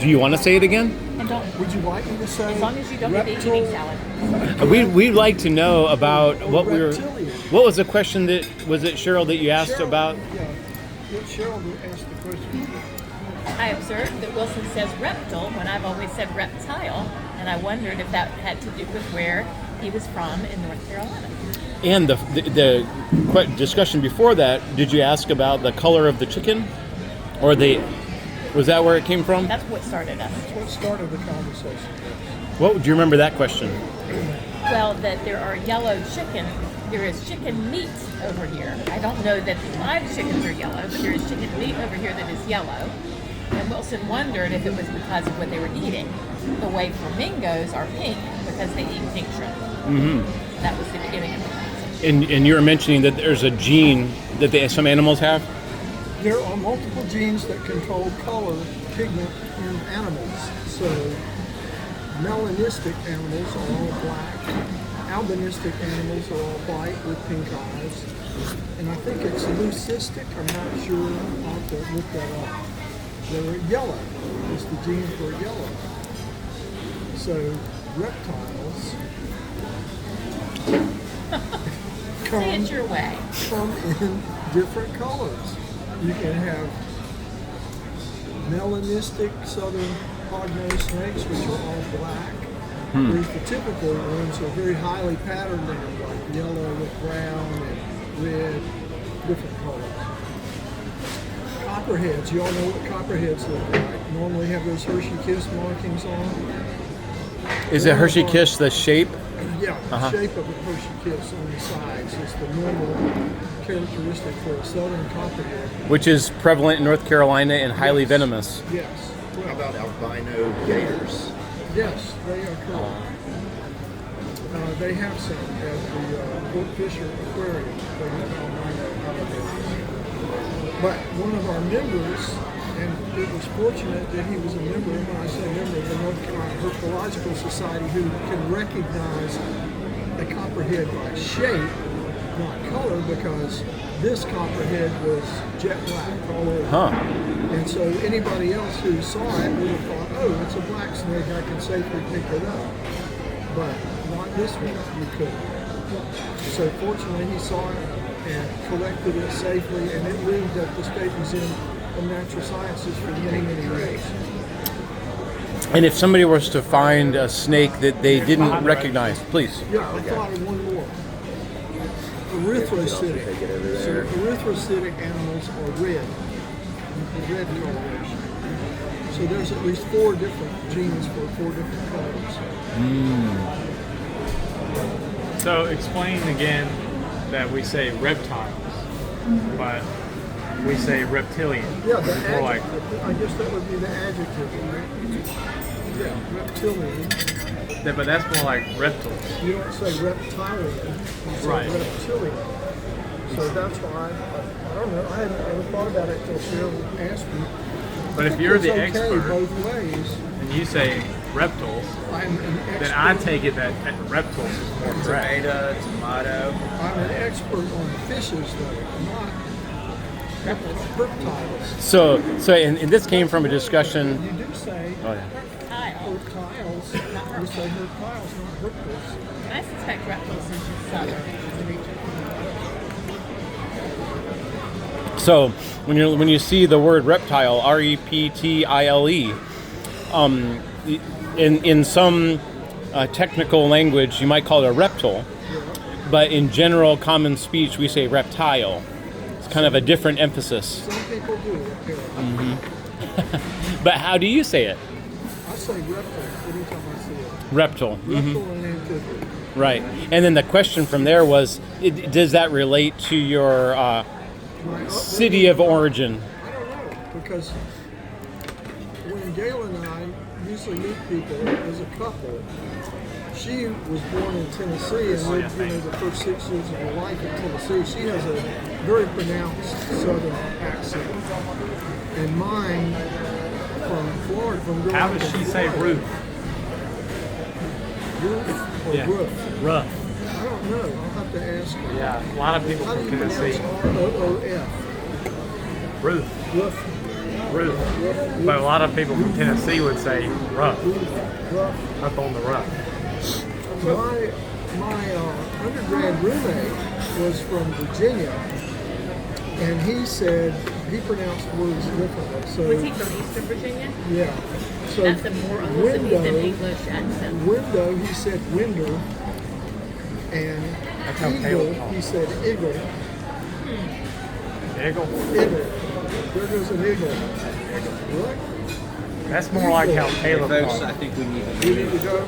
Do you want to say it again? And don't, Would you like me to say? as long as you don't get the eating salad. We'd like to know about what we were. Reptilian. What was the question that was it, Cheryl, that you asked Cheryl, about? Yeah, Cheryl asked the question. I observed that Wilson says reptile when I've always said reptile, and I wondered if that had to do with where he was from in North Carolina. And the discussion before that, did you ask about the color of the chicken, or was that where it came from? That's what started us. That's what started the conversation. What do you remember that question? Well, that there are yellow chicken. There is chicken meat over here. I don't know that live chickens are yellow, but there is chicken meat over here that is yellow. And Wilson wondered if it was because of what they were eating. The way flamingos are pink because they eat pink shrimp. Mm-hmm. That was the beginning of the conversation. And you were mentioning that there's a gene that some animals have? There are multiple genes that control color pigment in animals. So melanistic animals are all black. Albinistic animals are all white with pink eyes. And I think it's leucistic. I'm not sure. I'll have to look that up. They're yellow. It's the gene for yellow. So reptiles Say it your way. come in different colors. You can have melanistic southern hognose snakes, which are all black. Whereas the typical ones are very highly patterned, they're like yellow with brown and red, different colors. Copperheads, you all know what copperheads look like. Normally have those Hershey Kiss markings on. Is it Hershey Kiss the shape? Yeah, the shape of a Hershey Kiss on the sides is the normal characteristic for a southern copperhead. Which is prevalent in North Carolina and highly venomous. Yes. How about albino gators? Yes, they occur. They have some at the Fort Fisher Aquarium. They have albino alligators. But one of our members, and it was fortunate that he was a member, when I say member of the North Carolina Herpetological Society, who can recognize a copperhead by shape, not color, because this copperhead was jet black all over. And so anybody else who saw it would have thought, oh, it's a black snake, I can safely pick it up. But not this one, you couldn't. So fortunately he saw it and collected it safely, and it lived at the State Museum of Natural Sciences for many, many years. And if somebody was to find a snake that they didn't recognize, please. Yeah, I thought of one more. Erythrocytic. So erythrocytic animals are red coloration. So there's at least 4 different genes for 4 different colors. So explain again that we say reptiles, but we say reptilian. Yeah, the More adjective. I guess that would be the adjective, right? Yeah, reptilian. But that's more like reptiles. You don't say reptilian, you say Right. reptilian. So that's why, I don't know, I hadn't ever thought about it until Cheryl asked me. But if you're the It's okay expert both ways. and you say reptiles, I'm an expert. then I take it that reptiles is more correct. Tomato. I'm an expert on fishes, though, not reptiles. So and this came from a discussion. You do say Reptile. reptiles. You say reptiles, not reptiles. I suspect reptiles is just southern region. So when you see the word reptile, reptile, in some technical language you might call it a reptile, but in general common speech we say reptile. It's kind of a different emphasis. Some people do, apparently. But how do you say it? I say reptile anytime I see it. Reptile. Reptile and amphibia. Right. And then the question from there was, does that relate to your city of origin? I don't know, because when Gail and I usually meet people as a couple, she was born in Tennessee and lived the first 6 years of her life in Tennessee. She has a very pronounced southern accent. And mine from Florida, from growing How up does in she say Florida. roof? Roof or Yeah. roof? Rough. I don't know. I'll have to ask her. Yeah, a lot of people How do from you pronounce Tennessee. R-O-O-F? Roof. Roof. roof. But a lot of people from Tennessee would say rough, Rough. up on the rough. My undergrad roommate was from Virginia, and he said he pronounced words differently. So Was he from Eastern Virginia? yeah, so That's a more Elizabethan English accent. window, he said winder, and That's how eagle, Caleb talks. he said eagle. Eagle? Eagle. There goes an eagle. What? That's more like how Hey Caleb folks, talks. I think we need We need to go.